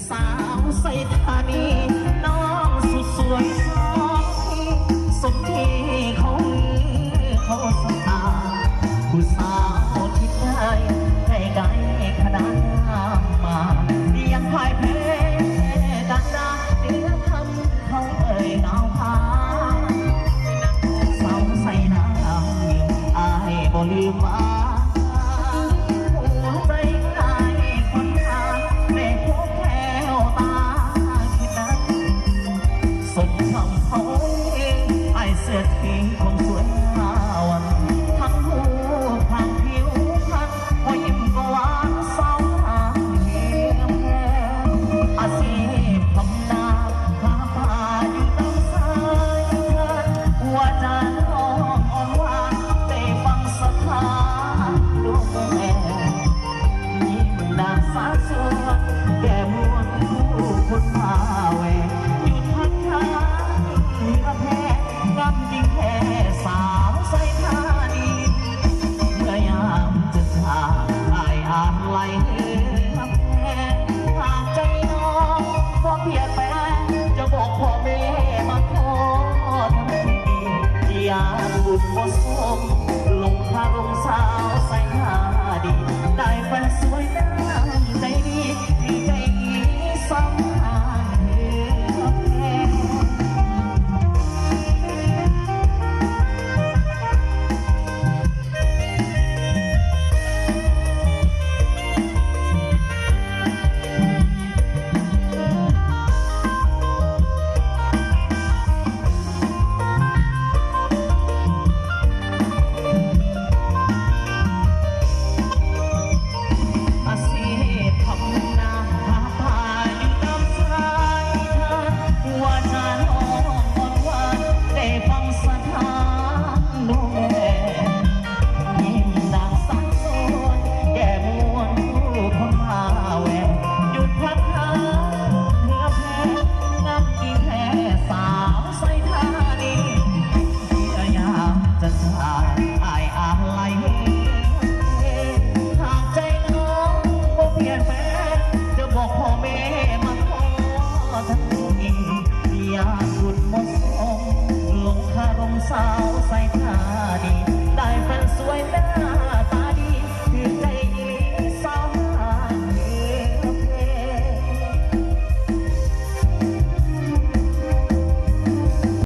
สาวใส่ธานีน้องสุดสวยสองสมที่เขาสตาผู้สาวที่ได้ไกลขนาดมายังพ่ายแพ้กันดาเดือดคำเขาเอ่ยเงาพาสาวใส่น้ำอายบ่ลืมว่าบุญบ่สมลงพาลงสาวใส่หาดีได้แฟนสวยน้ำใจดีดีใจดีสองทางเหือแพ้ สาวใส่ท่าดีได้แฟนสวยหน้า